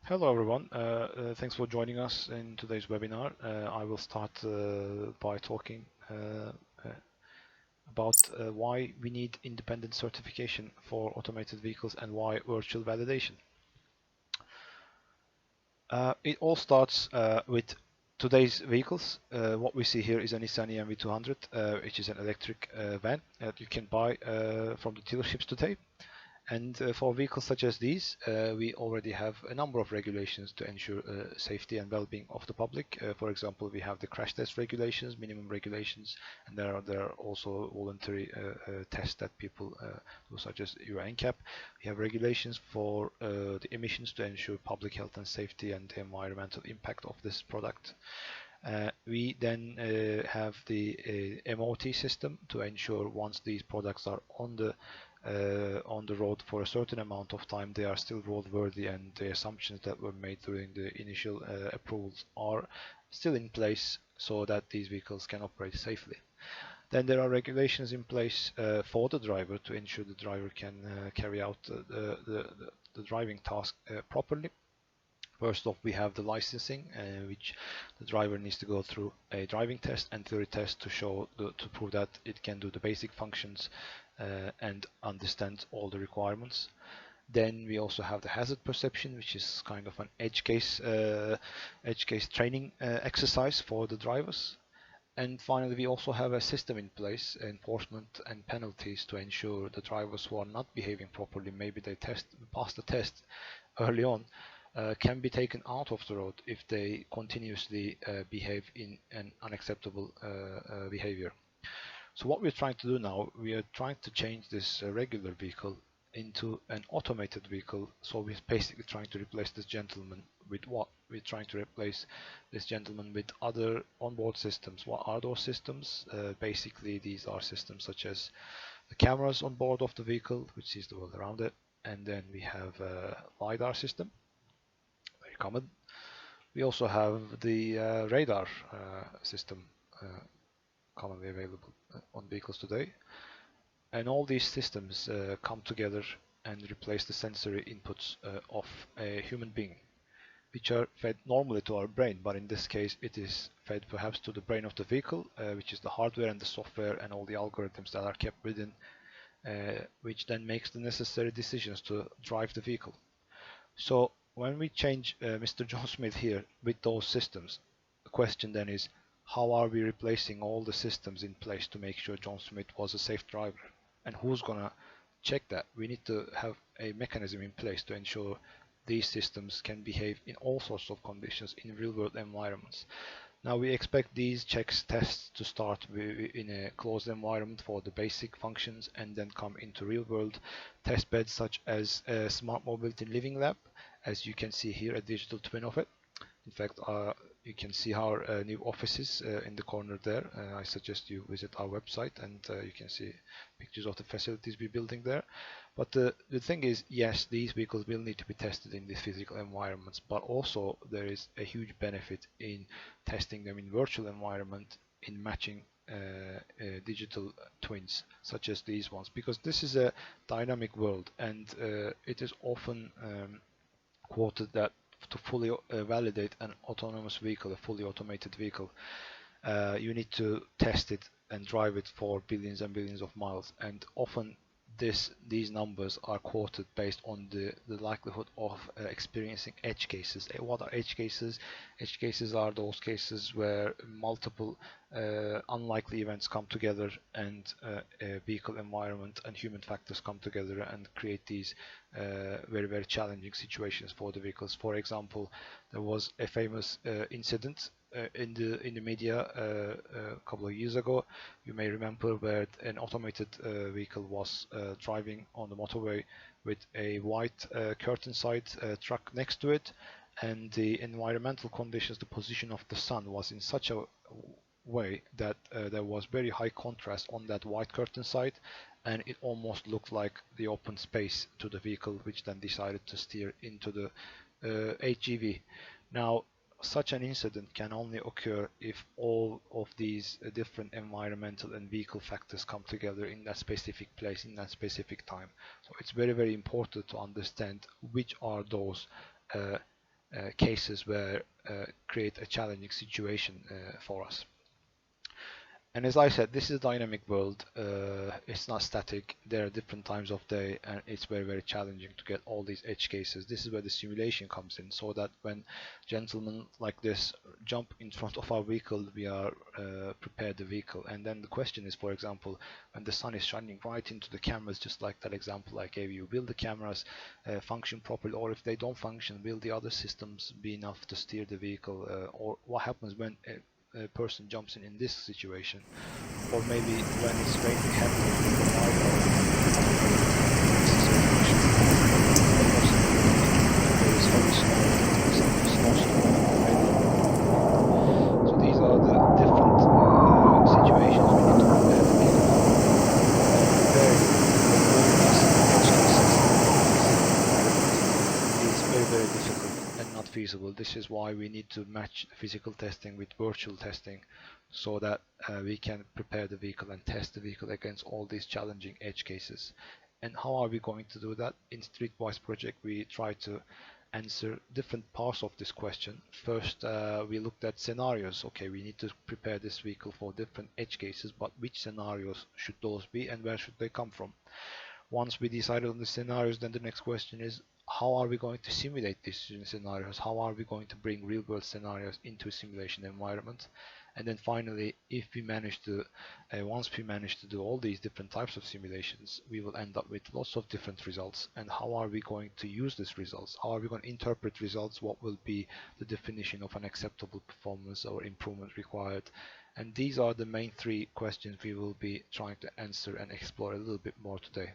Hello everyone, thanks for joining us in today's webinar. I will start by talking uh, about why we need independent certification for automated vehicles and why virtual validation. It all starts with today's vehicles. What we see here is a Nissan EMV200, which is an electric van that you can buy from the dealerships today. And for vehicles such as these, we already have a number of regulations to ensure safety and well-being of the public. For example, we have the crash test regulations, minimum regulations, and there are also voluntary tests that people do, such as Euro NCAP. We have regulations for the emissions to ensure public health and safety and the environmental impact of this product. We then have the MOT system to ensure once these products are on the road for a certain amount of time, they are still roadworthy, and the assumptions that were made during the initial approvals are still in place so that these vehicles can operate safely. Then there are regulations in place for the driver to ensure the driver can carry out the driving task properly. First off, we have the licensing, which the driver needs to go through a driving test and theory test to to prove that it can do the basic functions and understands all the requirements. Then we also have the hazard perception, which is kind of an edge case training exercise for the drivers. And finally, we also have a system in place, enforcement and penalties to ensure the drivers who are not behaving properly, maybe they pass the test early on, can be taken out of the road if they continuously behave in an unacceptable behavior. So what we're trying to do now, we are trying to change this regular vehicle into an automated vehicle. So we're basically trying to replace this gentleman with what? We're trying to replace this gentleman with other onboard systems. What are those systems? Basically, these are systems such as the cameras on board of the vehicle, which sees the world around it, and then we have a LiDAR system, very common. We also have the radar system, commonly available on vehicles today. And all these systems come together and replace the sensory inputs of a human being, which are fed normally to our brain, but in this case it is fed perhaps to the brain of the vehicle, which is the hardware and the software and all the algorithms that are kept within, which then makes the necessary decisions to drive the vehicle. So when we change Mr. John Smith here with those systems, the question then is, how are we replacing all the systems in place to make sure John Smith was a safe driver? And who's gonna check that? We need to have a mechanism in place to ensure these systems can behave in all sorts of conditions in real-world environments. Now we expect these tests to start in a closed environment for the basic functions and then come into real-world test beds such as a smart mobility living lab, as you can see here, a digital twin of it. In fact, you can see our new offices in the corner there. I suggest you visit our website and you can see pictures of the facilities we're building there. But the thing is, yes, these vehicles will need to be tested in these physical environments, but also there is a huge benefit in testing them in virtual environment, in matching digital twins such as these ones, because this is a dynamic world, and it is often quoted that to fully validate an autonomous vehicle, a fully automated vehicle, you need to test it and drive it for billions and billions of miles, and often these numbers are quoted based on the likelihood of experiencing edge cases. What are edge cases? Edge cases are those cases where multiple unlikely events come together, and a vehicle environment and human factors come together and create these very, very challenging situations for the vehicles. For example, there was a famous incident in the media a couple of years ago. You may remember, where an automated vehicle was driving on the motorway with a white curtain side truck next to it, and the environmental conditions, the position of the sun was in such a way that there was very high contrast on that white curtain side, and it almost looked like the open space to the vehicle, which then decided to steer into the HGV. Now, such an incident can only occur if all of these different environmental and vehicle factors come together in that specific place, in that specific time. So it's very, very important to understand which are those cases where create a challenging situation for us. And as I said, this is a dynamic world. It's not static. There are different times of day, and it's very, very challenging to get all these edge cases. This is where the simulation comes in, so that when gentlemen like this jump in front of our vehicle, we are prepared the vehicle. And then the question is, for example, when the sun is shining right into the cameras, just like that example I gave you, will the cameras function properly, or if they don't function, will the other systems be enough to steer the vehicle, or what happens when a person jumps in this situation, or maybe when it's raining heavily in the night, or there is heavy snow, there is a snowstorm already. So these are the different situations we need to prepare the vehicle for. Preparing for all these edge cases is very, very difficult and not feasible. This is why we need to match physical testing with virtual testing, so that we can prepare the vehicle and test the vehicle against all these challenging edge cases. And how are we going to do that? In Streetwise project, we try to answer different parts of this question. First, we looked at scenarios. Okay, we need to prepare this vehicle for different edge cases, but which scenarios should those be, and where should they come from? Once we decided on the scenarios, then the next question is, how are we going to simulate these scenarios? How are we going to bring real world scenarios into a simulation environment? And then finally, if we manage to, once we manage to do all these different types of simulations, we will end up with lots of different results. And how are we going to use these results? How are we going to interpret results? What will be the definition of an acceptable performance or improvement required? And these are the main three questions we will be trying to answer and explore a little bit more today.